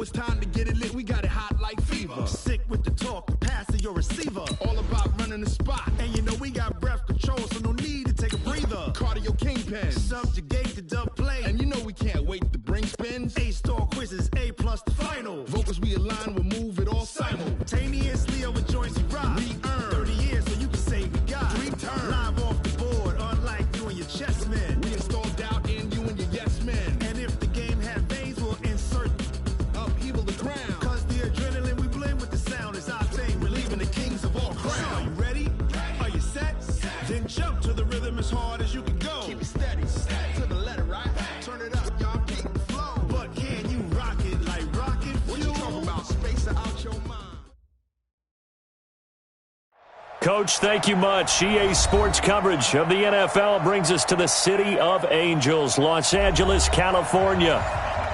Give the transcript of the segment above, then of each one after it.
it's time to get it lit. We got it hot like fever. Sick with the talk, the pass to your receiver. All about running the spot. And you know we got breath control, so no need to take a breather. Cardio kingpin. Subjugate the dub play. And you know we can't wait to bring spins. A-star quizzes, A+ the final. Vocals we align, we'll move it all simultaneously over joints we ride. We earn 30 years, so you can say we got 3 turns. Live off the board, unlike you and your chess men. We install doubt in you and your yes men. And if the game had veins, we'll insert upheaval the ground. Cause the adrenaline we blend with the sound is our thing. We're leaving the kings of all crowns. So are you ready? Are you set? Then jump to the rhythm as hard as you can go. Keep it steady, to the letter, right? Turn it up, y'all, keep the flow. But can you rock it like rocket fuel? What you talking about? Space out your mind. Coach, thank you much. EA Sports coverage of the NFL brings us to the City of Angels, Los Angeles, California.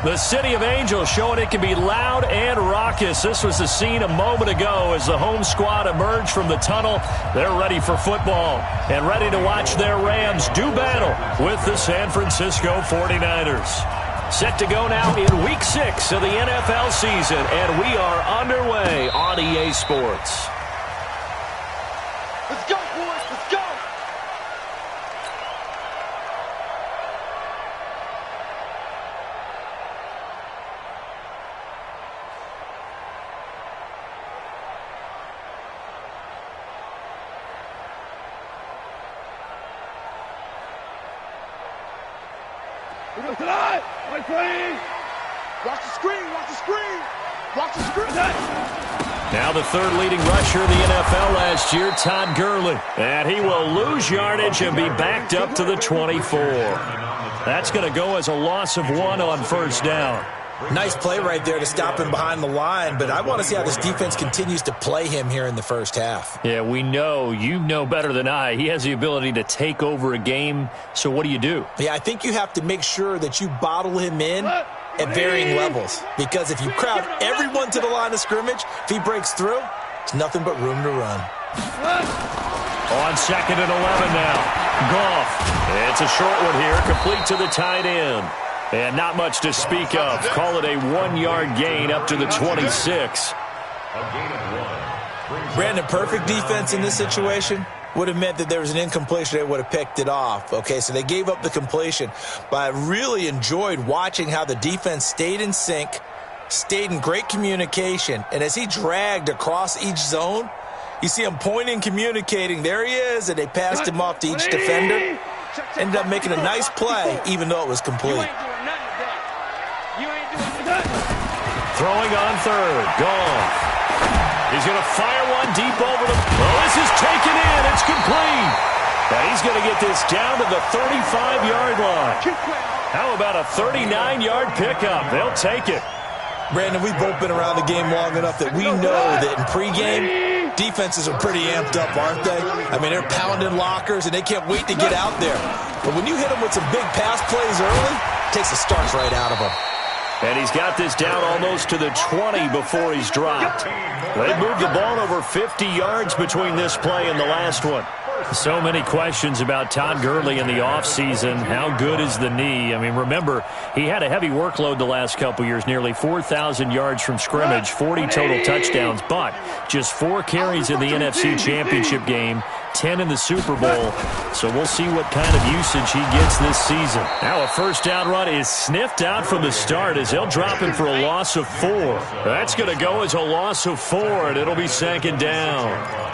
The City of Angels showing it can be loud and raucous. This was the scene a moment ago as the home squad emerged from the tunnel. They're ready for football and ready to watch their Rams do battle with the San Francisco 49ers. Set to go now in Week 6 of the NFL season, and we are underway on EA Sports. Let's go, boys. Let's go. We're going tonight. Wait, please. Watch the screen. Watch the screen. Watch the screen. Now the third leading rusher of the NFL last year, Todd Gurley. And he will lose yardage and be backed up to the 24. That's going to go as a loss of 1 on first down. Nice play right there to stop him behind the line, but I want to see how this defense continues to play him here in the first half. Yeah, we know. You know better than I. He has the ability to take over a game, so what do? Yeah, I think you have to make sure that you bottle him in at varying levels, because if you crowd everyone to the line of scrimmage, if he breaks through, it's nothing but room to run. On 2nd and 11 now. Goff. It's a short one here, complete to the tight end. And not much to speak of. Call it a 1-yard gain up to the 26. Brandon, perfect defense in this situation would have meant that there was an incompletion. They would have picked it off. Okay, so they gave up the completion. But I really enjoyed watching how the defense stayed in sync, stayed in great communication. And as he dragged across each zone, you see him pointing, communicating. There he is, and they passed him off to each defender. Ended up making a nice play, even though it was complete. Throwing on third. Goff. He's going to fire one deep over the... Oh, this is taken in. It's complete. And he's going to get this down to the 35-yard line. How about a 39-yard pickup? They'll take it. Brandon, we've both been around the game long enough that we know that in pregame, defenses are pretty amped up, aren't they? I mean, they're pounding lockers, and they can't wait to get out there. But when you hit them with some big pass plays early, it takes the starch right out of them. And he's got this down almost to the 20 before he's dropped. They moved the ball over 50 yards between this play and the last one. So many questions about Todd Gurley in the offseason. How good is the knee? I mean, remember, he had a heavy workload the last couple years, nearly 4,000 yards from scrimmage, 40 total touchdowns, but just 4 carries in the NFC Championship game, 10 in the Super Bowl. So we'll see what kind of usage he gets this season. Now a first down run is sniffed out from the start as they'll drop him for a loss of 4. That's going to go as a loss of 4, and it'll be 2nd down.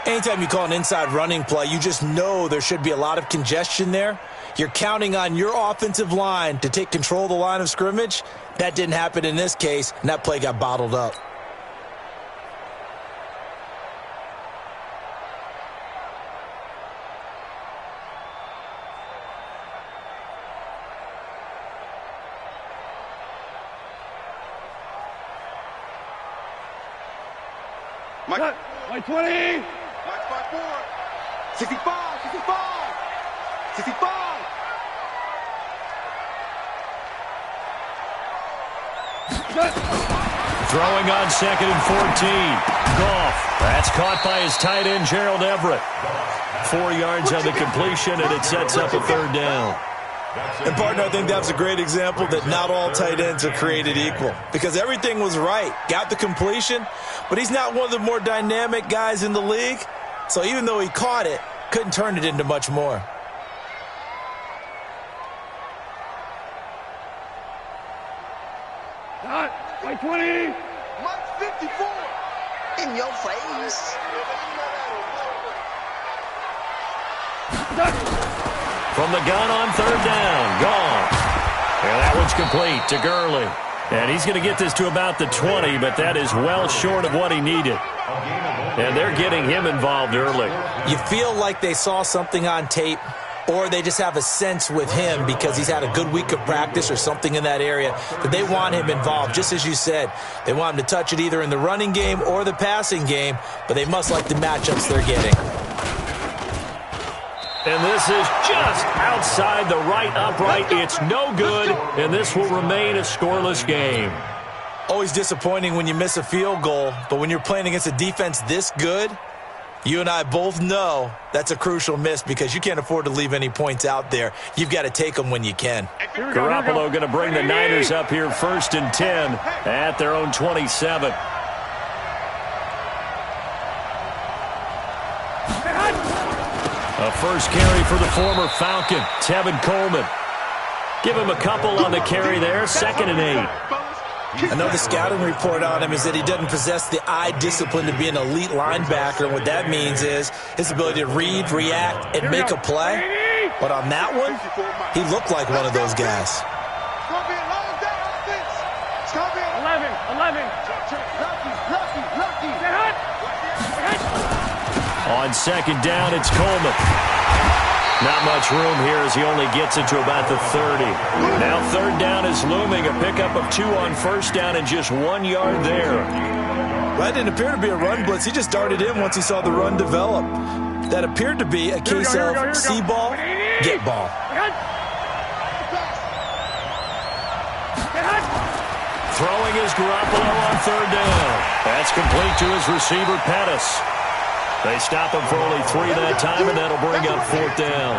Anytime you call an inside running play, you just know there should be a lot of congestion there. You're counting on your offensive line to take control of the line of scrimmage. That didn't happen in this case, and that play got bottled up. Mike 20. 65, 65, 65. Throwing on 2nd and 14. Goff. That's caught by his tight end, Gerald Everett. 4 yards on the completion, and it sets up a 3rd down. And, partner, I think that's a great example that not all tight ends are created equal, because everything was right. Got the completion, but he's not one of the more dynamic guys in the league. So even though he caught it, couldn't turn it into much more. Mike 20. Mike 54. In your face. From the gun on third down. Gone. And that one's complete to Gurley. And he's going to get this to about the 20, but that is well short of what he needed. And they're getting him involved early. You feel like they saw something on tape, or they just have a sense with him because he's had a good week of practice or something in that area that they want him involved. Just as you said, they want him to touch it either in the running game or the passing game, but they must like the matchups they're getting. And this is just outside the right upright. It's no good, and this will remain a scoreless game. Always disappointing when you miss a field goal, but when you're playing against a defense this good, you and I both know that's a crucial miss because you can't afford to leave any points out there. You've got to take them when you can. Garoppolo going to bring the Niners up here 1st and 10 at their own 27. A first carry for the former Falcon, Tevin Coleman. Give him a couple on the carry there, 2nd and 8. Another scouting report on him is that he doesn't possess the eye discipline to be an elite linebacker. And what that means is his ability to read, react, and make a play. But on that one, he looked like one of those guys. It's going to be a long day on this. It's going to be 11. Lucky. On 2nd down, it's Coleman. Not much room here as he only gets it to about the 30. Now 3rd down is looming. A pickup of 2 on 1st down and just 1 yard there. That didn't appear to be a run blitz. He just darted in once he saw the run develop. That appeared to be a case of see ball, get ball. Throwing is Garoppolo on 3rd down. That's complete to his receiver, Pettis. They stop him for only 3 that time, and that'll bring up 4th down.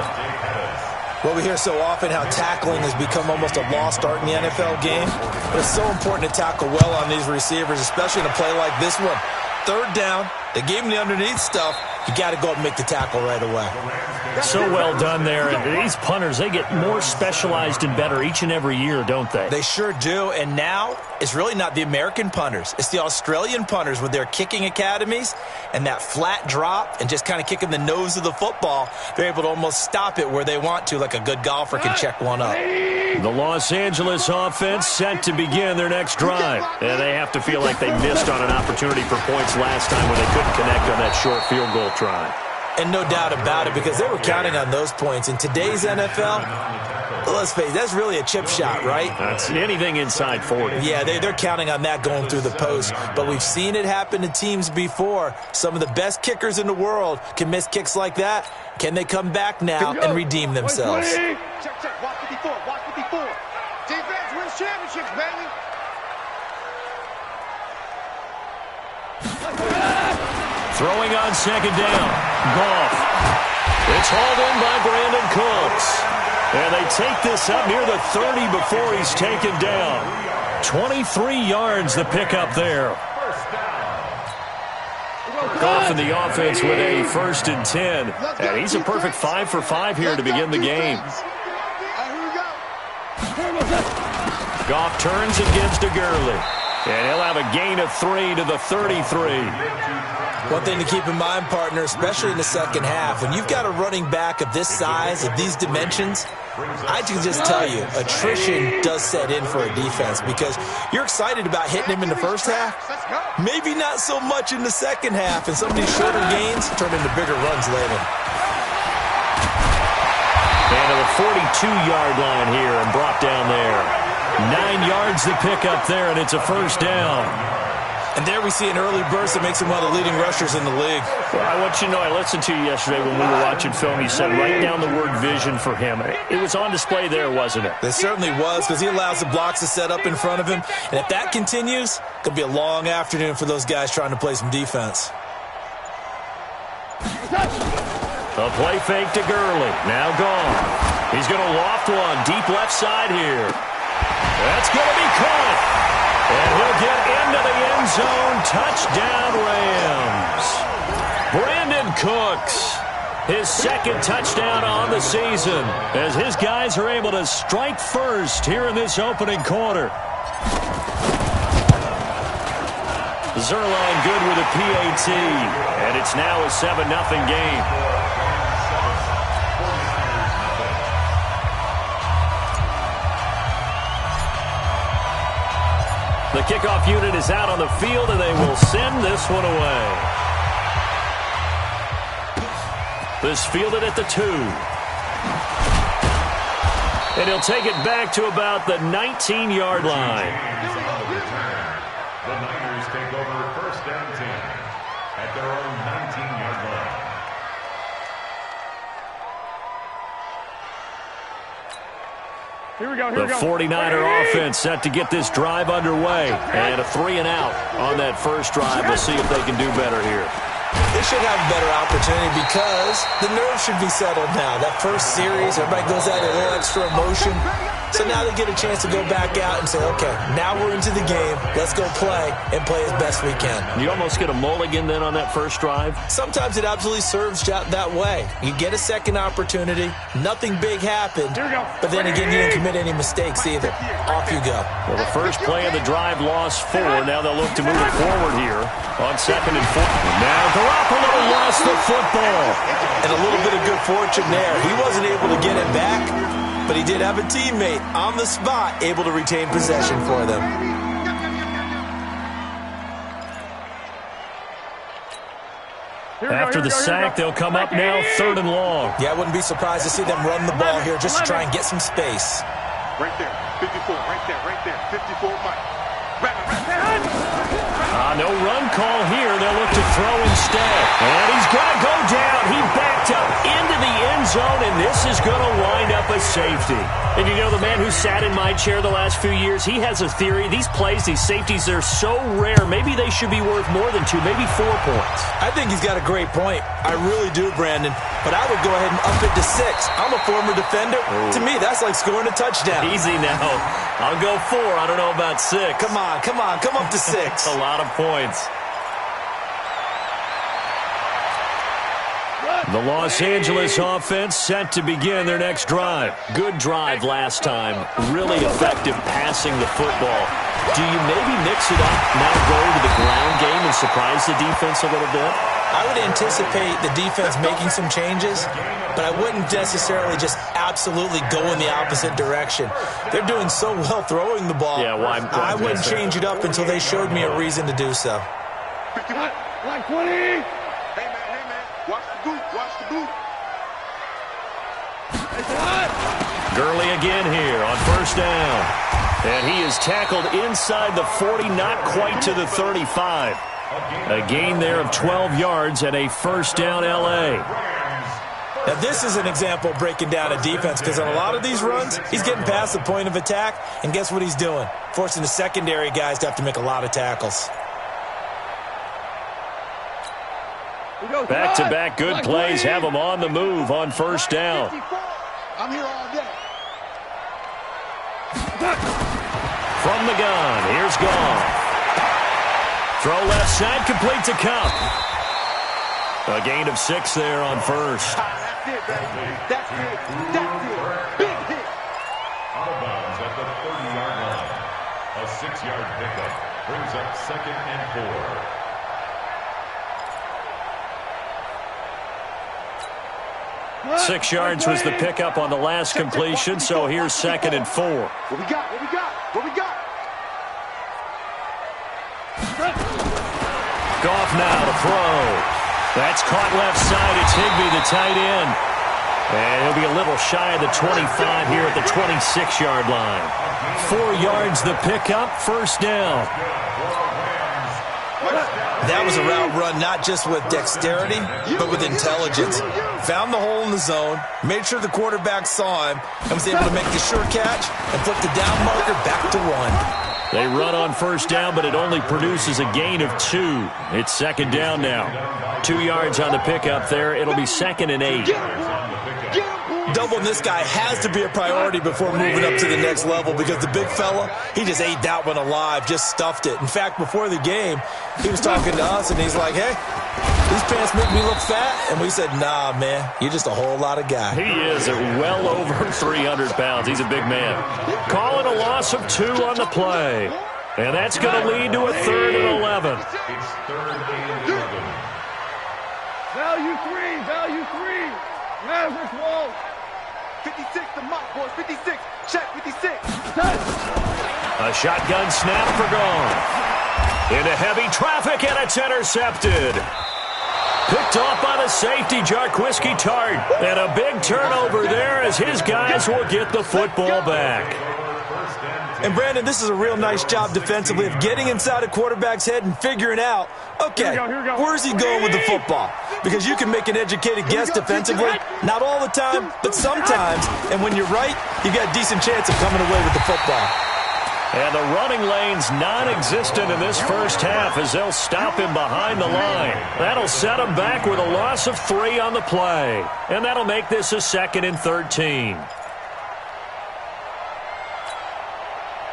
Well, we hear so often how tackling has become almost a lost art in the NFL game, but it's so important to tackle well on these receivers, especially in a play like this one. 3rd down, they gave him the underneath stuff. You got to go up and make the tackle right away. So well done there. And these punters, they get more specialized and better each and every year, don't they? They sure do. And now it's really not the American punters. It's the Australian punters with their kicking academies and that flat drop and just kind of kicking the nose of the football. They're able to almost stop it where they want to, like a good golfer can check one up. The Los Angeles offense set to begin their next drive. And they have to feel like they missed on an opportunity for points last time when they couldn't connect on that short field goal try. And no doubt about it, because they were counting on those points. In today's NFL, let's face it, that's really a chip shot, right? That's anything inside 40. Yeah, they're counting on that going through the post. But we've seen it happen to teams before. Some of the best kickers in the world can miss kicks like that. Can they come back now and redeem themselves? Check. Watch 54. Defense wins championships, baby. Throwing on 2nd down. Goff. It's hauled in by Brandon Cooks. And they take this up near the 30 before he's taken down. 23 yards the pickup there. Goff in the offense with a 1st and 10. And he's a perfect 5 for 5 here to begin the game. Goff turns and gives to Gurley. And he'll have a gain of 3 to the 33. One thing to keep in mind, partner, especially in the second half, when you've got a running back of this size, of these dimensions, I can just tell you, attrition does set in for a defense because you're excited about hitting him in the first half, maybe not so much in the second half, and some of these shorter gains turn into bigger runs later. And to the 42-yard line here and brought down there. 9 yards to pick up there, and it's a 1st down. And there we see an early burst that makes him one of the leading rushers in the league. Well, I want you to know, I listened to you yesterday when we were watching film. You said write down the word vision for him. It was on display there, wasn't it? It certainly was, because he allows the blocks to set up in front of him. And if that continues, it could be a long afternoon for those guys trying to play some defense. A play fake to Gurley. Now gone. He's going to loft one deep left side here. That's going to be caught. And he'll get into the end zone. Touchdown, Rams. Brandon Cooks, his second touchdown on the season, as his guys are able to strike first here in this opening quarter. Zerline good with a PAT, and it's now a 7-0 game. The kickoff unit is out on the field, and they will send this one away. This fielded at the 2. And he'll take it back to about the 19-yard line. The Niners take over first and 10 at their own 19-yard line. Here we go, The 49er offense set to get this drive underway. And a 3-and-out on that first drive. We'll see if they can do better here. They should have a better opportunity because the nerves should be settled now. That first series, everybody goes out a little extra emotion. So now they get a chance to go back out and say, okay, now we're into the game. Let's go play and play as best we can. You almost get a mulligan then on that first drive? Sometimes it absolutely serves that way. You get a second opportunity. Nothing big happened. But then again, you didn't commit any mistakes either. Off you go. Well, the first play of the drive lost 4. Now they'll look to move it forward here on 2nd and 4. Now Garoppolo lost the football. And a little bit of good fortune there. He wasn't able to get it back, but he did have a teammate on the spot able to retain possession for them. After the sack, they'll come up now 3rd and long. Yeah, I wouldn't be surprised to see them run the ball here just to try and get some space. Right there, 54, right there, 54, Mike. No run call here. They'll look to throw instead. And he's going to go down. He backed up into the end zone, and this is going to wind up a safety. And you know, the man who sat in my chair the last few years, he has a theory. These plays, these safeties, they're so rare. Maybe they should be worth more than 2, maybe 4 points. I think he's got a great point. I really do, Brandon. But I would go ahead and up it to 6. I'm a former defender. Ooh. To me, that's like scoring a touchdown. Easy now. I'll go 4. I don't know about 6. Come on. Come up to 6. A lot of points. The Los Angeles offense set to begin their next drive. Good drive last time. Really effective passing the football. Do you maybe mix it up, now go to the ground game and surprise the defense a little bit? I would anticipate the defense making some changes, but I wouldn't necessarily just absolutely go in the opposite direction. They're doing so well throwing the ball. Yeah, why I wouldn't change it up until they showed me a reason to do so. Like 20. Hey, man. Watch the boot. Gurley again here on first down. And he is tackled inside the 40, not quite to the 35. A gain there of 12 yards and a first down L.A. Now, this is an example of breaking down a defense because on a lot of these runs, he's getting past the point of attack, and guess what he's doing? Forcing the secondary guys to have to make a lot of tackles. Back-to-back good plays have him on the move on first down. I'm here all day. From the gun, here's Goff. Throw left side, complete to Cup. A gain of 6 there on first. That's it, baby. That's it. Big hit. Out of bounds at the 30-yard line. A 6-yard pickup brings up 2nd and 4. 6 yards was the pickup on the last completion, so here's 2nd and 4. What we got? Goff now to throw. That's caught left side. It's Higbee, the tight end. And he'll be a little shy of the 25 here at the 26-yard line. 4 yards the pickup, first down. That was a route run not just with dexterity, but with intelligence. Found the hole in the zone, made sure the quarterback saw him, and was able to make the sure catch and flip the down marker back to 1. They run on first down, but it only produces a gain of 2. It's second down now. 2 yards on the pickup there. It'll be 2nd and 8. Get him, Doubling this guy has to be a priority before moving up to the next level because the big fella, he just ate that one alive, just stuffed it. In fact, before the game, he was talking to us, and he's like, hey, these pants make me look fat. And we said, nah, man, you're just a whole lot of guy. He is at well over 300 pounds. He's a big man. Calling a loss of 2 on the play. And that's going to lead to a 3rd and 11. It's 3rd and 11. Value 3, value 3. Mavericks wall. 56 to mock, boys. 56. Check 56. A shotgun snap for gone. Into heavy traffic, and it's intercepted. Picked off by the safety, Jarquiski Tart. And a big turnover there as his guys will get the football back. And, Brandon, this is a real nice job defensively of getting inside a quarterback's head and figuring out, okay, where's he going with the football? Because you can make an educated guess defensively, not all the time, but sometimes. And when you're right, you got a decent chance of coming away with the football. And the running lane's non-existent in this first half as they'll stop him behind the line. That'll set him back with a loss of 3 on the play. And that'll make this a 2nd and 13.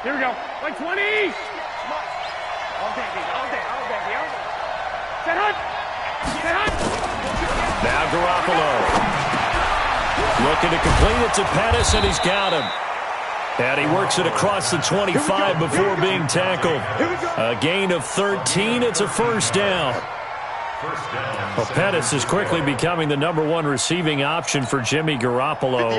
Here we go. Like 20. All day, all day. Set hunt. Now Garoppolo. Looking to complete it to Pettis, and he's got him. And he works it across the 25 before being tackled. A gain of 13. It's a first down. Well, Pettis is quickly becoming the #1 receiving option for Jimmy Garoppolo.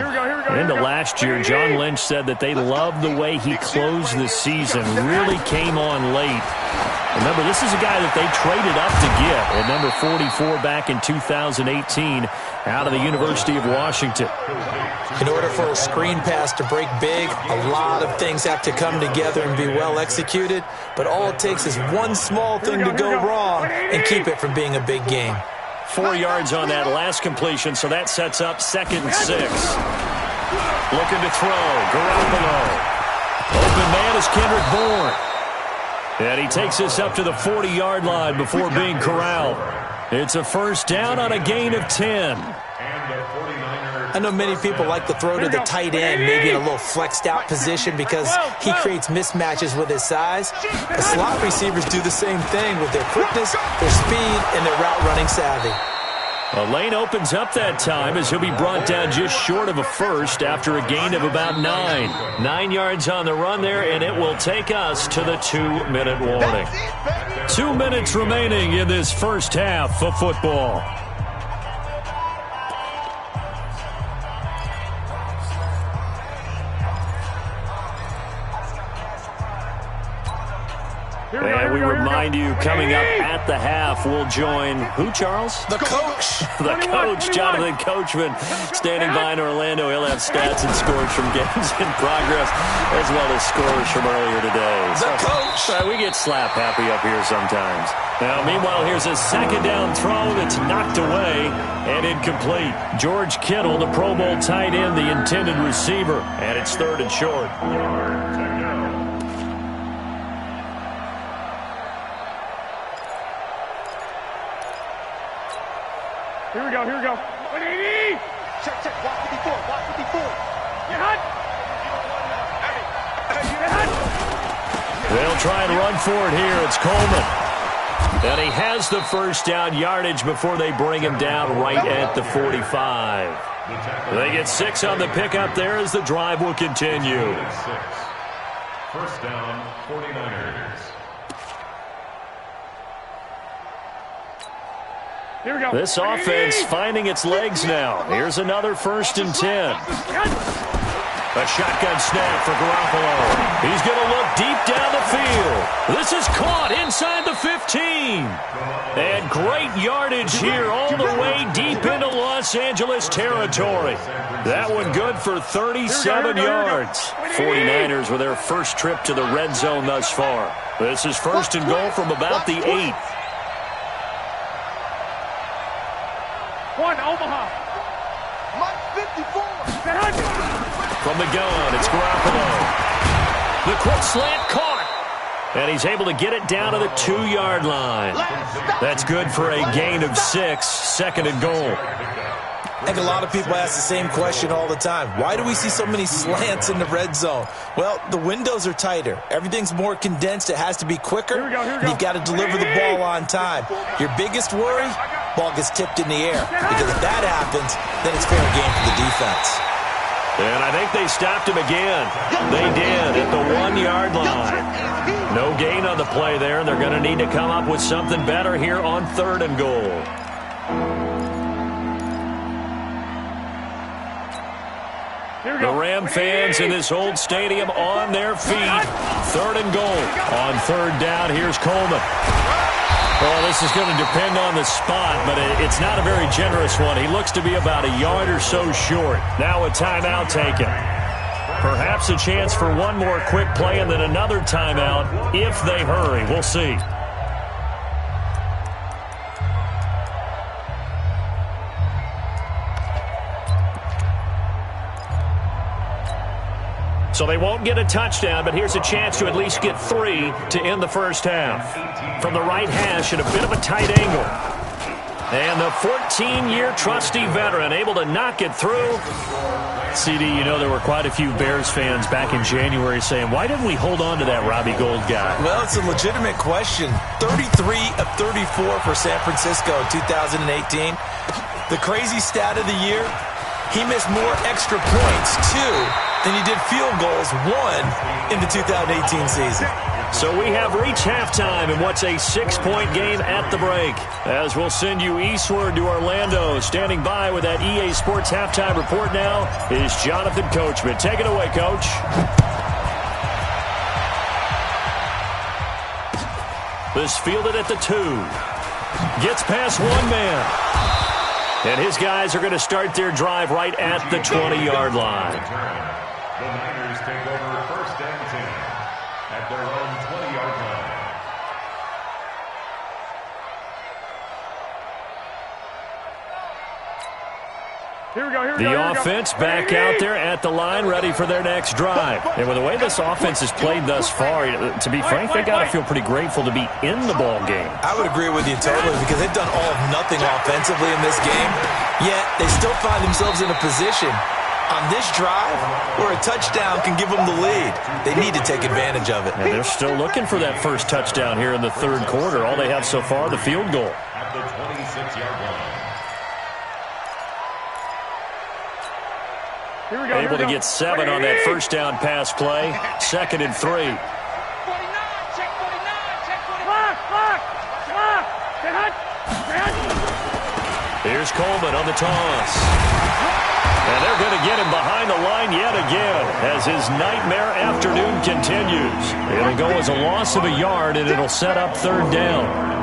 Into last year, John Lynch said that they loved the way he closed the season. Really came on late. Remember, this is a guy that they traded up to get at number 44 back in 2018 out of the University of Washington. In order for a screen pass to break big, a lot of things have to come together and be well executed. But all it takes is one small thing to go wrong and keep it from being a big game. 4 yards on that last completion, so that sets up 2nd and 6. Looking to throw. Garoppolo. Open man is Kendrick Bourne. And he takes this up to the 40-yard line before being corralled. It's a first down on a gain of 10. I know many people like to throw to the tight end, maybe in a little flexed out position because he creates mismatches with his size. The slot receivers do the same thing with their quickness, their speed, and their route running savvy. A lane opens up that time as he'll be brought down just short of a first after a gain of about 9. 9 yards on the run there, and it will take us to the 2-minute warning. 2 minutes remaining in this first half of football. And we remind you, coming up at the half, we'll join who, Charles? The coach. The coach, Jonathan Coachman, standing by in Orlando. He'll have stats and scores from games in progress, as well as scores from earlier today. The coach. We get slap happy up here sometimes. Now, meanwhile, here's a 2nd down throw that's knocked away and incomplete. George Kittle, the Pro Bowl tight end, the intended receiver, and it's 3rd and short. Here we go. 180. Check. Watch 54. Get hot. They'll try and run for it here. It's Coleman. And he has the first down yardage before they bring him down right at the 45. They get 6 on the pickup there as the drive will continue. First down, 49ers. Here we go. This offense finding its legs now. Here's another 1st and 10. A shotgun snap for Garoppolo. He's going to look deep down the field. This is caught inside the 15. And great yardage here all the way deep into Los Angeles territory. That one good for 37 yards. 49ers with their first trip to the red zone thus far. This is 1st and goal from about the 8. One, Omaha. Mike 54. From the gun, it's Garoppolo. The quick slant caught. And he's able to get it down to the 2-yard line. That's good for a gain of 6, 2nd and goal. I think a lot of people ask the same question all the time. Why do we see so many slants in the red zone? Well, the windows are tighter. Everything's more condensed. It has to be quicker. And you've got to deliver the ball on time. Your biggest worry? Ball gets tipped in the air. Because if that happens, then it's fair game for the defense. And I think they stopped him again. They did at the 1-yard line. No gain on the play there. They're going to need to come up with something better here on 3rd and goal. The Ram fans in this old stadium on their feet. 3rd and goal. On 3rd down, here's Coleman. Well, this is going to depend on the spot, but it's not a very generous one. He looks to be about a yard or so short. Now a timeout taken. Perhaps a chance for one more quick play and then another timeout if they hurry. We'll see. So they won't get a touchdown, but here's a chance to at least get 3 to end the first half. From the right hash at a bit of a tight angle. And the 14-year trusty veteran able to knock it through. CD, you know there were quite a few Bears fans back in January saying, why didn't we hold on to that Robbie Gould guy? Well, it's a legitimate question. 33 of 34 for San Francisco in 2018. The crazy stat of the year, he missed more extra points, too, than he did field goals, 1 in the 2018 season. So we have reached halftime in what's a 6-point game at the break. As we'll send you eastward to Orlando. Standing by with that EA Sports halftime report now is Jonathan Coachman. Take it away, Coach. This fielded at the 2. Gets past one man. And his guys are going to start their drive right at the 20-yard line. The Niners take over 1st and 10 at their own 20-yard line. The offense back out there at the line, ready for their next drive. And with the way this offense has played thus far, to be frank, they got to feel pretty grateful to be in the ball game. I would agree with you totally because they've done all of nothing offensively in this game, yet they still find themselves in a position on this drive where a touchdown can give them the lead. They need to take advantage of it. And they're still looking for that first touchdown here in the 3rd quarter. All they have so far, the field goal. At the 26-yard line. Able to get 7 on that first down pass play. 2nd and 3. 49, check 49, check 49. Here's Coleman on the toss. And they're going to get him behind the line yet again as his nightmare afternoon continues. It'll go as a loss of a yard, and it'll set up 3rd down.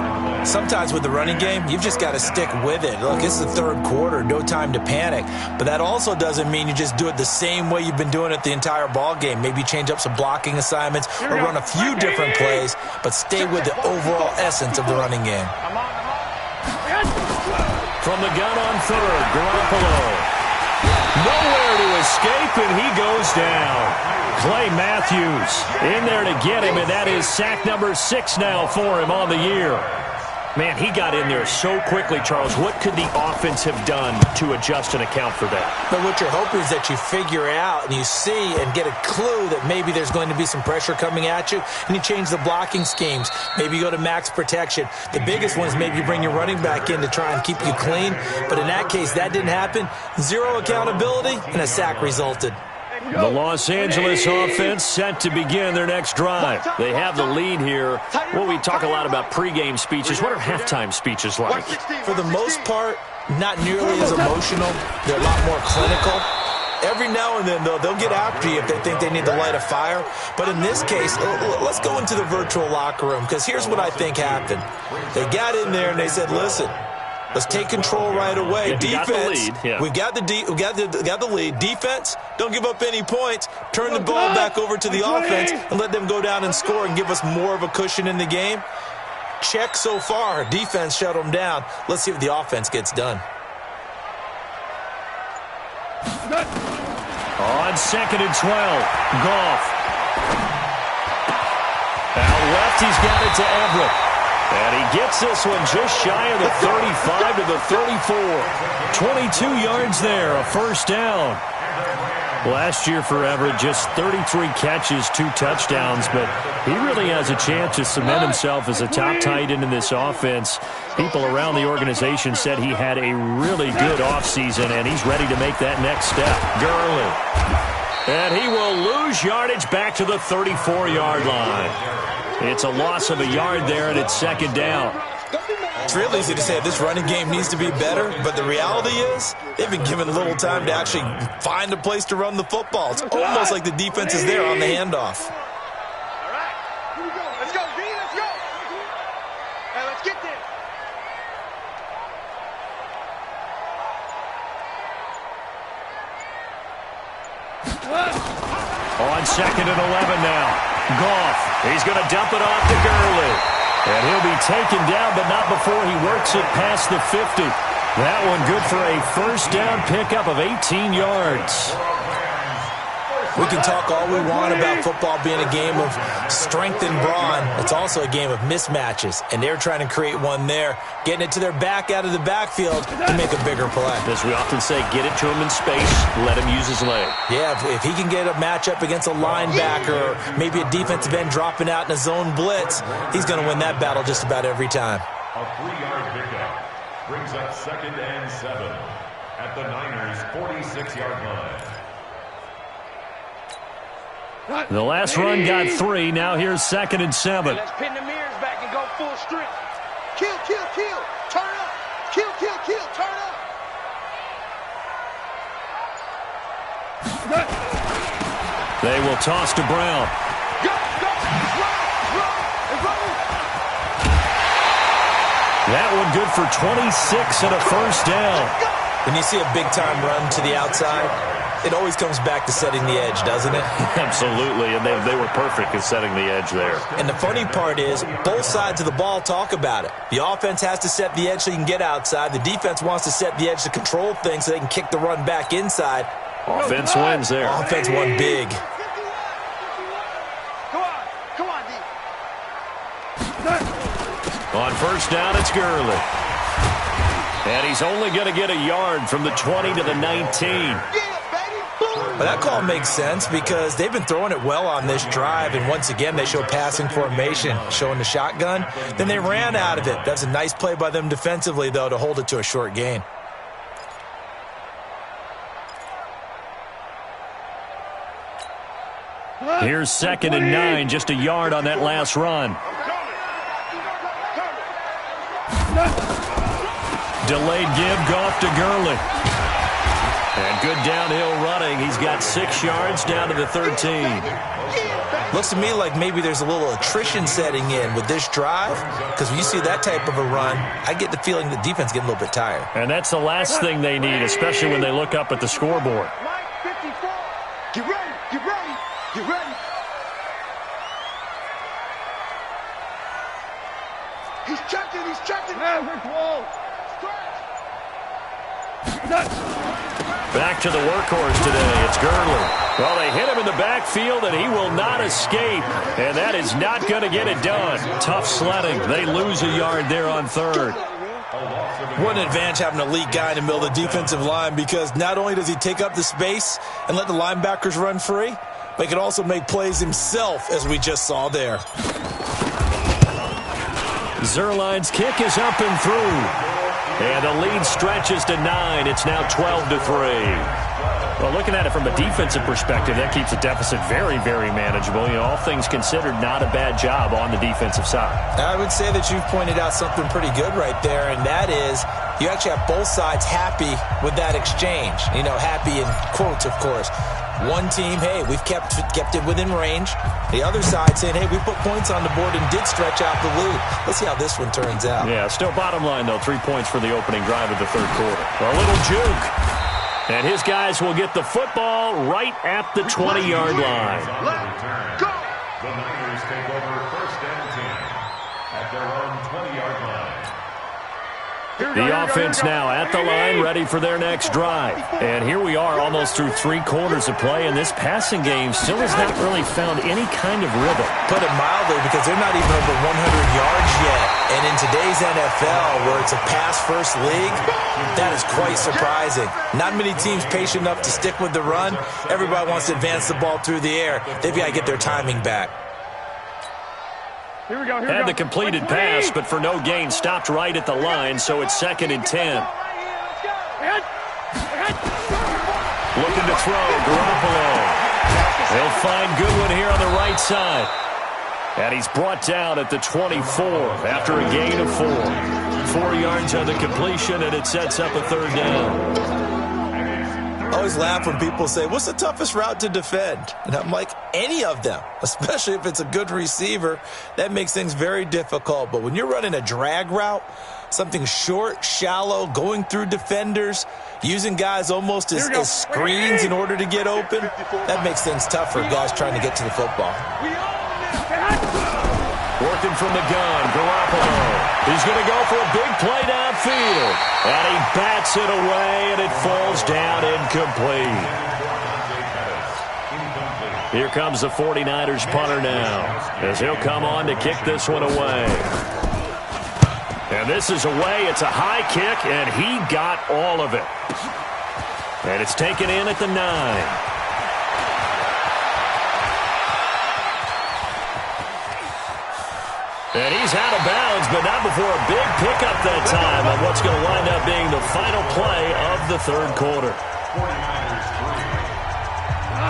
Sometimes with the running game, you've just got to stick with it. Look, it's the 3rd quarter, no time to panic. But that also doesn't mean you just do it the same way you've been doing it the entire ball game. Maybe change up some blocking assignments or run a few different plays, but stay with the overall essence of the running game. From the gun on 3rd, Garoppolo. Nowhere to escape, and he goes down. Clay Matthews in there to get him, and that is sack number 6 now for him on the year. Man, he got in there so quickly, Charles. What could the offense have done to adjust and account for that? But what you're hoping is that you figure out and you see and get a clue that maybe there's going to be some pressure coming at you, and you change the blocking schemes. Maybe you go to max protection. The biggest one is maybe you bring your running back in to try and keep you clean. But in that case, that didn't happen. 0 accountability, and a sack resulted. The Los Angeles offense set to begin their next drive. They have the lead here. Well, we talk a lot about pregame speeches. What are halftime speeches like? For the most part, not nearly as emotional. They're a lot more clinical. Every now and then, though, they'll get after you if they think they need to light a fire. But in this case, let's go into the virtual locker room, because here's what I think happened. They got in there and they said, listen, let's take control right away. Yeah, defense, we got the lead. Defense, don't give up any points. Turn the ball back over to the offense and let them go down and score and give us more of a cushion in the game. Check so far. Defense shut them down. Let's see what the offense gets done. On 2nd and 12, Goff. Out left, he's got it to Everett. And he gets this one just shy of the 35 to the 34. 22 yards there, a first down. Last year for Everett, just 33 catches, 2 touchdowns, but he really has a chance to cement himself as a top tight end in this offense. People around the organization said he had a really good offseason, and he's ready to make that next step. Gurley. And he will lose yardage back to the 34-yard line. It's a loss of a yard there, and it's second down. It's real easy to say this running game needs to be better, but the reality is they've been given little time to actually find a place to run the football. It's almost like the defense is there on the handoff. All right, here we go. Let's go, D. Let's go. Hey, let's get there. On 2nd and 11 now. Goff. He's going to dump it off to Gurley. And he'll be taken down, but not before he works it past the 50. That one good for a first down pickup of 18 yards. We can talk all we want about football being a game of strength and brawn. It's also a game of mismatches, and they're trying to create one there, getting it to their back out of the backfield to make a bigger play. As we often say, get it to him in space, let him use his leg. Yeah, if he can get a matchup against a linebacker or maybe a defensive end dropping out in a zone blitz, he's going to win that battle just about every time. A 3-yard pickup brings up 2nd and 7 at the Niners' 46-yard line. The last run got 3. Now here's 2nd and 7. Let's pin the mirrors back and go full strength. Kill, kill, kill. Turn up. Kill, kill, kill. Turn up. They will toss to Brown. Go, go. It's running. That one good for 26 and a first down. When you see a big-time run to the outside, it always comes back to setting the edge, doesn't it? Absolutely, and they were perfect at setting the edge there. And the funny part is, both sides of the ball talk about it. The offense has to set the edge so you can get outside. The defense wants to set the edge to control things so they can kick the run back inside. Offense wins there. Offense won big. Come on, D. On first down, it's Gurley. And he's only going to get a yard from the 20 to the 19. But that call makes sense because they've been throwing it well on this drive, and once again they show passing formation, showing the shotgun. Then they ran out of it. That's a nice play by them defensively, though, to hold it to a short gain. Here's 2nd and 9, just a yard on that last run. Delayed give, Goff to Gurley. And good downhill running. He's got 6 yards down to the 13. Looks to me like maybe there's a little attrition setting in with this drive, because when you see that type of a run, I get the feeling the defense getting a little bit tired. And that's the last thing they need, especially when they look up at the scoreboard. Mike 54. Get ready. Get ready. Get ready. He's checking. He's checking. Back to the workhorse today. It's Gurley. Well, they hit him in the backfield, and he will not escape. And that is not going to get it done. Tough sledding. They lose a yard there on 3rd. What an advantage having an elite guy in the middle of the defensive line, because not only does he take up the space and let the linebackers run free, but he can also make plays himself, as we just saw there. Zerline's kick is up and through. And the lead stretches to 9. It's now 12-3. Well, looking at it from a defensive perspective, that keeps the deficit very, very manageable. You know, all things considered, not a bad job on the defensive side. I would say that you've pointed out something pretty good right there, and that is you actually have both sides happy with that exchange. You know, happy in quotes, of course. One team, hey, we've kept it within range. The other side saying, hey, we put points on the board and did stretch out the lead. Let's see how this one turns out. Yeah, still bottom line, though, 3 points for the opening drive of the 3rd quarter. A little juke. And his guys will get the football right at the 20-yard line. Go! The Niners take over 1st and 10 at their own 20-yard line. The offense now at the line, ready for their next drive. And here we are almost through 3 quarters of play, and this passing game still has not really found any kind of rhythm. Put it mildly, because they're not even over 100 yards yet. And in today's NFL, where it's a pass-first league, that is quite surprising. Not many teams patient enough to stick with the run. Everybody wants to advance the ball through the air. They've got to get their timing back. Here we go. Had the completed pass, but for no gain, stopped right at the line, so it's 2nd and 10. Looking to throw, Garoppolo. They'll find Goodwin here on the right side. And he's brought down at the 24 after a gain of 4. 4 yards on the completion, and it sets up a 3rd down. I always laugh when people say, what's the toughest route to defend? And I'm like, any of them, especially if it's a good receiver. That makes things very difficult. But when you're running a drag route, something short, shallow, going through defenders, using guys almost as screens in order to get open, that makes things tough for guys trying to get to the football. Working from the gun, Garoppolo. He's going to go for a big play downfield. And he bats it away, and it falls down incomplete. Here comes the 49ers punter now, as he'll come on to kick this one away. And this is away. It's a high kick, and he got all of it. And it's taken in at the 9. And he's out of bounds, but not before a big pickup that time on what's going to wind up being the final play of the 3rd quarter.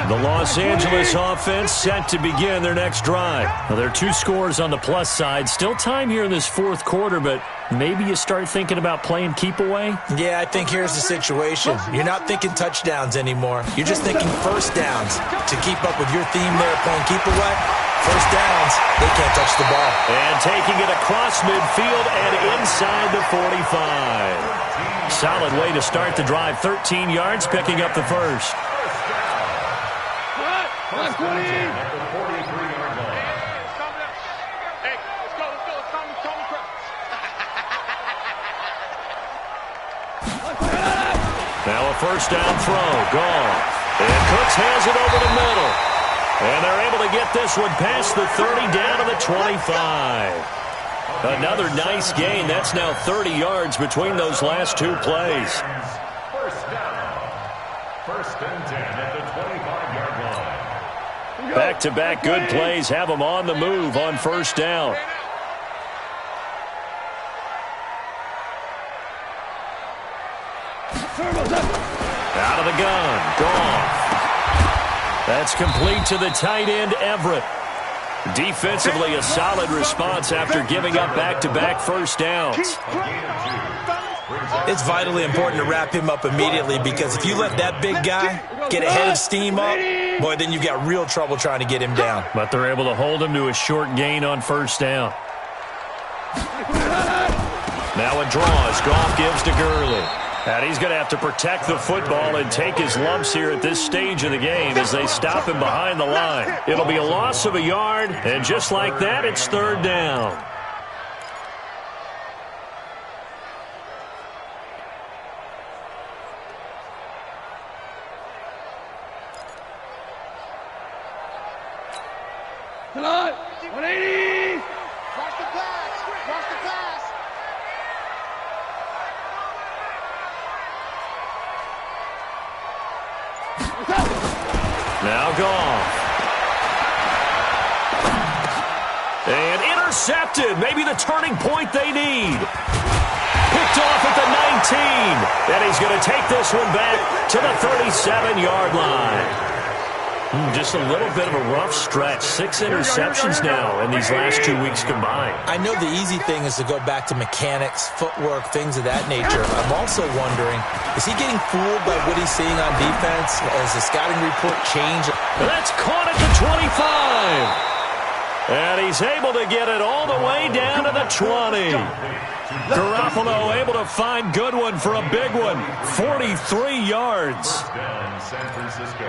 The Los Angeles offense set to begin their next drive. Now, there are 2 scores on the plus side. Still time here in this 4th quarter, but maybe you start thinking about playing keep away? Yeah, I think here's the situation. You're not thinking touchdowns anymore. You're just thinking first downs. To keep up with your theme there, playing keep away, first downs, they can't touch the ball. And taking it across midfield and inside the 45. Solid way to start the drive. 13 yards, picking up the first. Come on, 20. At the 43-yard line. Hey, let's go. It's time to crash. Now a first down throw, gone. And Cooks has it over the middle. And they're able to get this one past the 30 down to the 25. Another nice gain. That's now 30 yards between those last 2 plays. First down. 1st and 10 at the 25-yard line. Back-to-back good plays have them on the move on first down. Out of the gun, Goff. That's complete to the tight end, Everett. Defensively, a solid response after giving up back-to-back first downs. It's vitally important to wrap him up immediately, because if you let that big guy get ahead of steam up, boy, then you've got real trouble trying to get him down. But they're able to hold him to a short gain on first down. Now it draws. Goff gives to Gurley. And he's going to have to protect the football and take his lumps here at this stage of the game as they stop him behind the line. It'll be a loss of a yard, and just like that, it's 3rd down. Tonight, 180. Watch the pass. Watch the pass. Now Goff. And intercepted. Maybe the turning point they need. Picked off at the 19. And he's going to take this one back to the 37-yard line. Just a little bit of a rough stretch. 6 interceptions now in these last 2 weeks combined. I know the easy thing is to go back to mechanics, footwork, things of that nature. I'm also wondering, is he getting fooled by what he's seeing on defense? Has the scouting report changed? That's caught at the 25. And he's able to get it all the way down to the 20. Garoppolo able to find Goodwin for a big one. 43 yards. First down, San Francisco.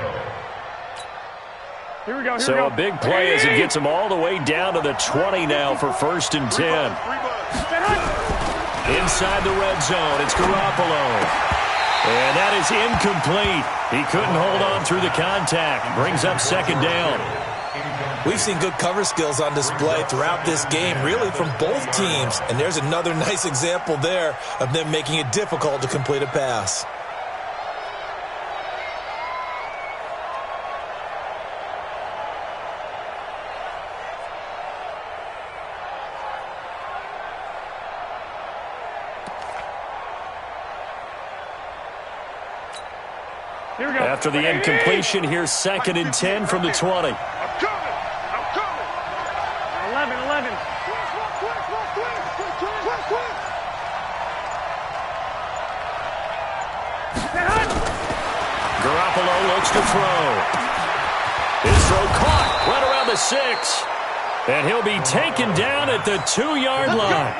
Here we go. So a big play as it gets him all the way down to the 20 now for 1st and 10. Inside the red zone, it's Garoppolo. And that is incomplete. He couldn't hold on through the contact. Brings up second down. We've seen good cover skills on display throughout this game, really from both teams. And there's another nice example there of them making it difficult to complete a pass. After the incompletion, here's 2nd and 10 from the 20. I'm coming. 11. Garoppolo looks to throw. His throw caught right around the 6. And he'll be taken down at the 2-yard line.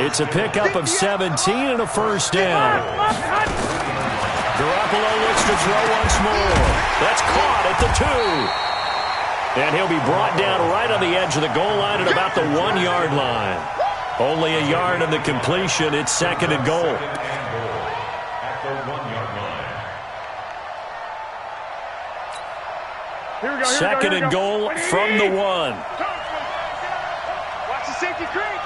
It's a pickup of 17 and a first down. Garoppolo looks to throw once more. That's caught at the 2. And he'll be brought down right on the edge of the goal line at about the 1-yard line. Only a yard on the completion. It's 2nd and goal. At the 1-yard line. 2nd and goal from the 1. Watch the safety creep.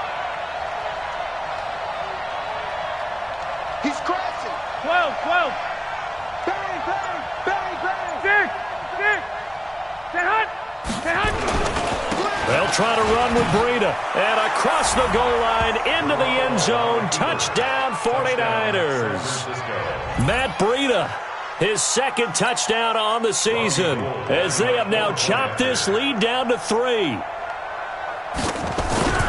He's crashing. 12. Bang. They'll try to run with Breida. And across the goal line into the end zone. Touchdown 49ers. Matt Breida, his 2nd touchdown on the season, as they have now chopped this lead down to 3.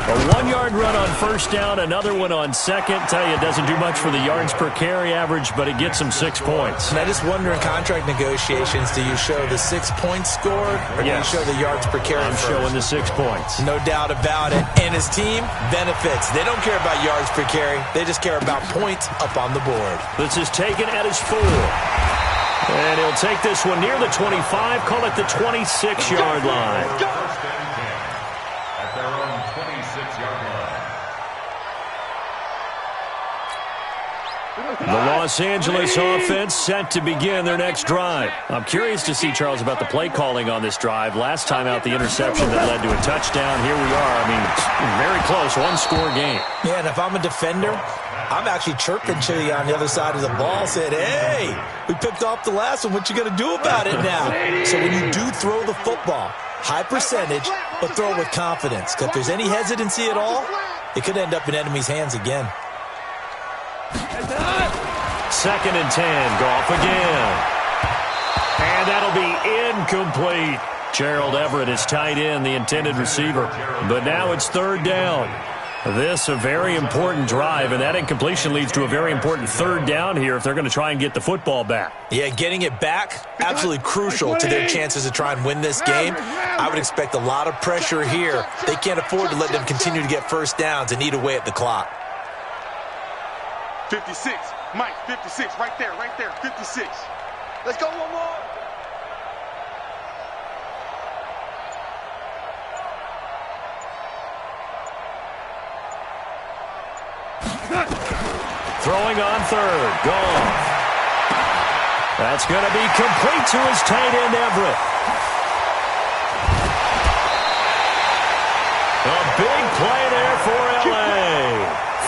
A 1-yard run on first down, another one on second. Tell you, it doesn't do much for the yards per carry average, but it gets them 6 points. And I just wonder in contract negotiations, do you show the 6 points scored, or do you show the yards per carry? I'm showing the 6 points. No doubt about it. And his team benefits. They don't care about yards per carry. They just care about points up on the board. This is taken at his 4. And he'll take this one near the 25, call it the 26-yard line. First and 10 at their own 26-yard line. The Los Angeles offense set to begin their next drive. I'm curious to see, Charles, about the play calling on this drive. Last time out, the interception that led to a touchdown. Here we are. I mean, it's very close, 1-score game. Yeah, and if I'm a defender, I'm actually chirping to you on the other side of the ball, saying, hey, we picked off the last one. What you going to do about it now? So when you do throw the football, high percentage, but throw it with confidence. Because if there's any hesitancy at all, it could end up in enemy's hands again. 2nd and 10, Goff again. And that'll be incomplete. Gerald Everett is tight end, the intended receiver. But now it's 3rd down. This a very important drive, and that incompletion leads to a very important 3rd down here if they're going to try and get the football back. Yeah, getting it back, absolutely crucial to their chances to try and win this game. I would expect a lot of pressure here. They can't afford to let them continue to get first downs and eat away at the clock. 56. Mike, 56. Right there. 56. Let's go one more. Throwing on 3rd, Goff. That's going to be complete to his tight end, Everett. A big play there for L.A.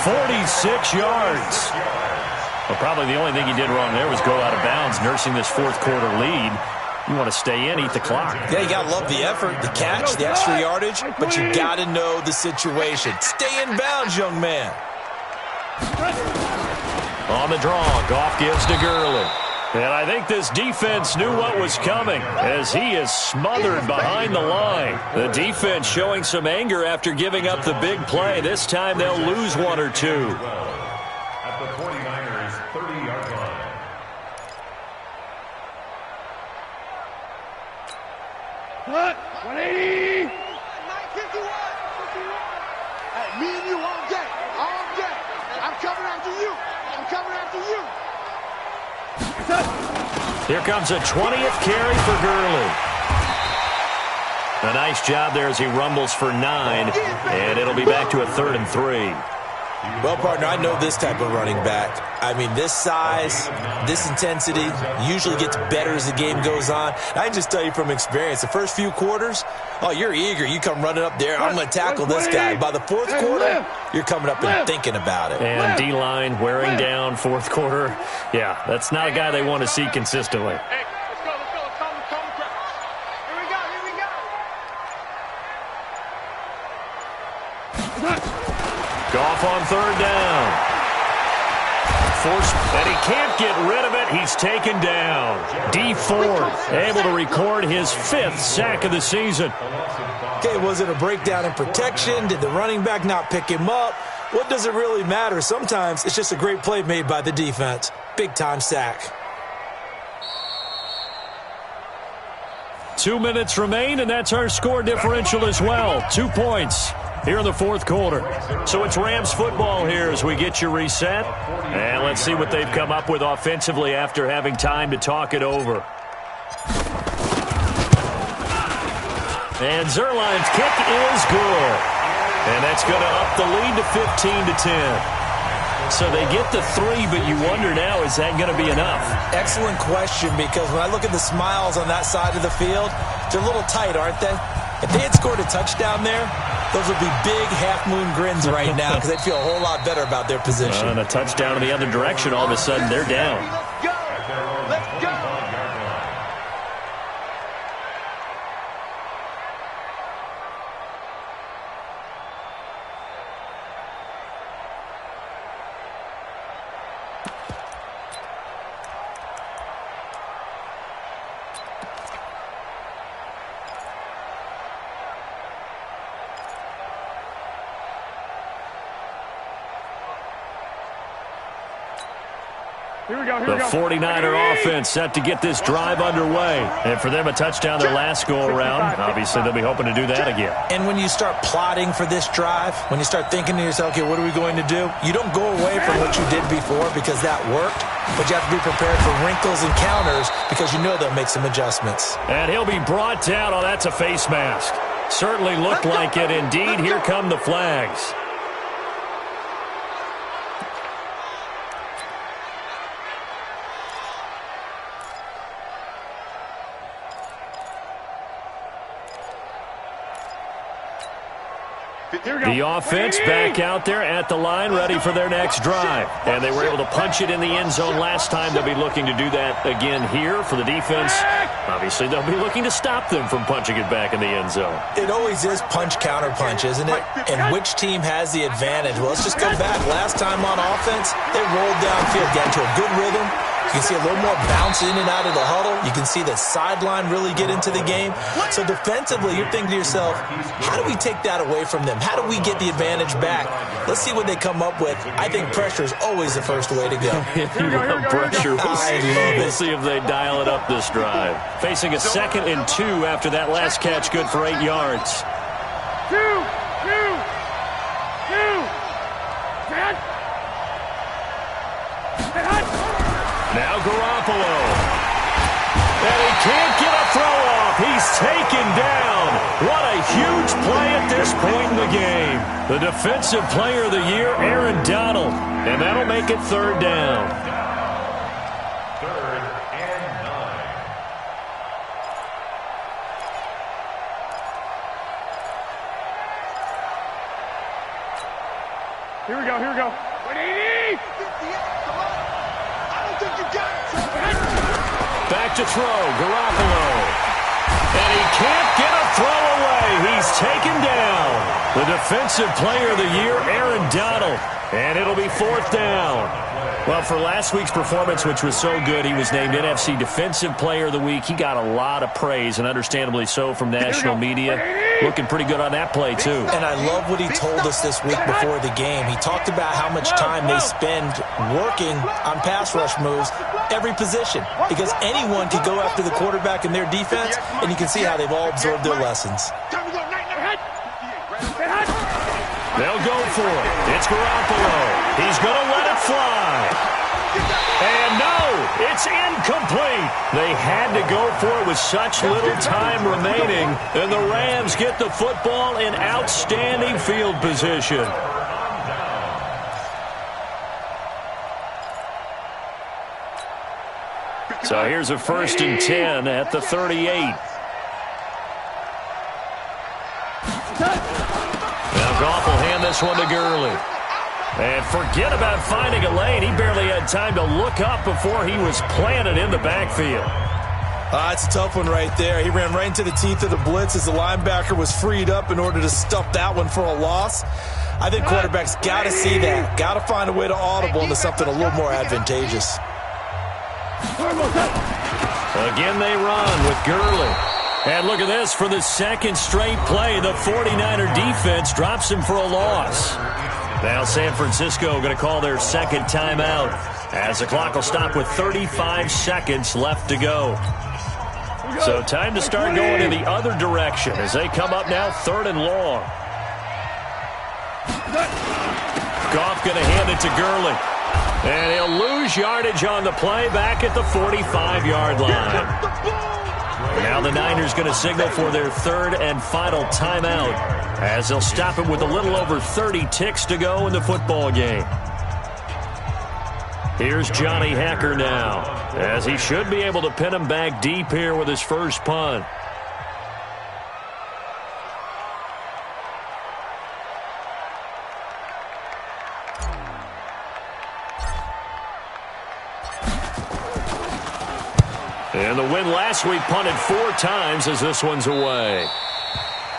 46 yards. Well, probably the only thing he did wrong there was go out of bounds, nursing this 4th quarter lead. You want to stay in, eat the clock. Yeah, you got to love the effort, the catch, the extra yardage, but you got to know the situation. Stay in bounds, young man. On the draw, Goff gives to Gurley. And I think this defense knew what was coming as he is smothered behind the line. The defense showing some anger after giving up the big play. This time they'll lose 1 or 2. At the 49ers' 30-yard line. What? 180. 951. Hey, me and you all day. I'm coming after you. Here comes a 20th carry for Gurley. A nice job there as he rumbles for 9, and it'll be back to a 3rd and 3. Well, partner, I know this type of running back. I mean, this size, this intensity usually gets better as the game goes on. And I can just tell you from experience, the first few quarters, oh, you're eager. You come running up there, I'm going to tackle this guy. By the fourth quarter, you're coming up and thinking about it. And D-line wearing down fourth quarter. Yeah, that's not a guy they want to see consistently. Hey, let's go. Calm the crowd. Here we go. Goff on third down. And he can't get rid of it. He's taken down. D Ford able to record his 5th sack of the season. Okay, was it a breakdown in protection? Did the running back not pick him up? What does it really matter? Sometimes it's just a great play made by the defense. Big-time sack. 2 minutes remain, and that's our score differential as well. 2 points here in the fourth quarter. So it's Rams football here as we get you reset. And let's see what they've come up with offensively after having time to talk it over. And Zerline's kick is good. And that's going to up the lead to 15-10. So they get the 3, but you wonder now, is that going to be enough? Excellent question, because when I look at the smiles on that side of the field, they're a little tight, aren't they? If they had scored a touchdown there, those would be big half-moon grins right now because they'd feel a whole lot better about their position. And a touchdown in the other direction, all of a sudden they're down. Let's go. The 49er offense set to get this drive underway. And for them, a touchdown their last go-around. Obviously, they'll be hoping to do that again. And when you start plotting for this drive, when you start thinking to yourself, okay, what are we going to do? You don't go away from what you did before because that worked, but you have to be prepared for wrinkles and counters because you know they'll make some adjustments. And he'll be brought down. Oh, that's a face mask. Certainly looked like it. Indeed, here come the flags. The offense back out there at the line, ready for their next drive. And they were able to punch it in the end zone last time. They'll be looking to do that again here for the defense. Obviously, they'll be looking to stop them from punching it back in the end zone. It always is punch-counter-punch, isn't it? And which team has the advantage? Well, let's just go back. Last time on offense, they rolled downfield, got into a good rhythm. You can see a little more bounce in and out of the huddle. You can see the sideline really get into the game. So defensively, you're thinking to yourself, how do we take that away from them? How do we get the advantage back? Let's see what they come up with. I think pressure is always the first way to go. If you love pressure, we'll see if they dial it up this drive. Facing a 2nd and 2 after that last catch, good for 8 yards. Now Garoppolo. And he can't get a throw off. He's taken down. What a huge play at this point in the game. The Defensive Player of the Year, Aaron Donald. And that'll make it 3rd down. 3rd and 9. Here we go. What do you need? Back to throw, Garoppolo. And he can't get a throw away. He's taken down. The Defensive Player of the Year, Aaron Donald. And it'll be 4th down. Well, for last week's performance, which was so good, he was named NFC Defensive Player of the Week. He got a lot of praise, and understandably so, from national media. Looking pretty good on that play, too. And I love what he told us this week before the game. He talked about how much time they spend working on pass rush moves, every position, because anyone could go after the quarterback in their defense, and you can see how they've all absorbed their lessons. They'll go for it. It's Garoppolo. He's going to let it fly. And no, it's incomplete. They had to go for it with such little time remaining. And the Rams get the football in outstanding field position. So here's a 1st and 10 at the 38. Now Goff will hand this one to Gurley. And forget about finding a lane. He barely had time to look up before he was planted in the backfield. It's a tough one right there. He ran right into the teeth of the blitz as the linebacker was freed up in order to stuff that one for a loss. I think quarterbacks got to see that. Got to find a way to audible into something a little more advantageous. Again they run with Gurley. And look at this. For the second straight play, the 49er defense drops him for a loss. Now San Francisco going to call their second timeout as the clock will stop with 35 seconds left to go. So time to start going in the other direction as they come up now 3rd and long. Goff going to hand it to Gurley. And he'll lose yardage on the play back at the 45-yard line. Now the Niners going to signal for their 3rd and final timeout as they'll stop it with a little over 30 ticks to go in the football game. Here's Johnny Hekker now, as he should be able to pin him back deep here with his first punt. And the win last week punted 4 times as this one's away.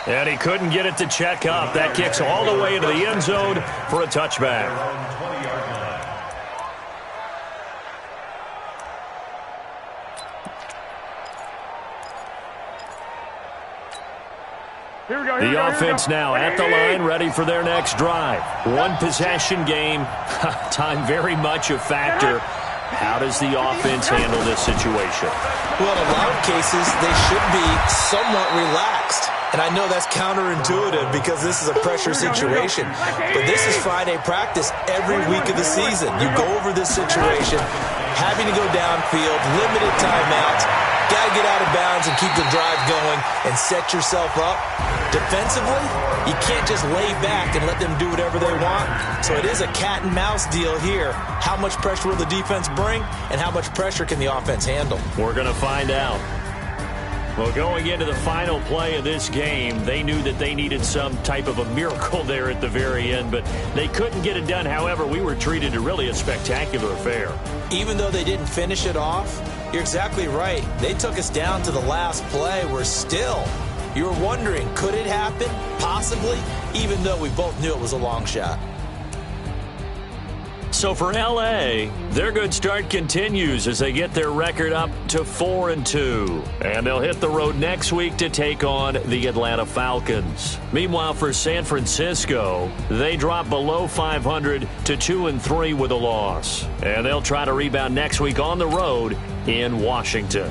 And he couldn't get it to check up. That kicks all the way into the end zone for a touchback. The offense now at the line, ready for their next drive. One possession game. Time very much a factor. How does the offense handle this situation? Well, in a lot of cases, they should be somewhat relaxed. And I know that's counterintuitive because this is a pressure situation. But this is Friday practice every week of the season. You go over this situation, having to go downfield, limited timeouts, got to get out of bounds and keep the drive going and set yourself up. Defensively, you can't just lay back and let them do whatever they want. So it is a cat and mouse deal here. How much pressure will the defense bring and how much pressure can the offense handle? We're going to find out. Well, going into the final play of this game, they knew that they needed some type of a miracle there at the very end, but they couldn't get it done. However, we were treated to really a spectacular affair. Even though they didn't finish it off, you're exactly right. They took us down to the last play. We're still, you were wondering, could it happen? Possibly, even though we both knew it was a long shot. So for L.A., their good start continues as they get their record up to 4-2. And they'll hit the road next week to take on the Atlanta Falcons. Meanwhile, for San Francisco, they drop below 500 to 2-3 with a loss. And they'll try to rebound next week on the road in Washington.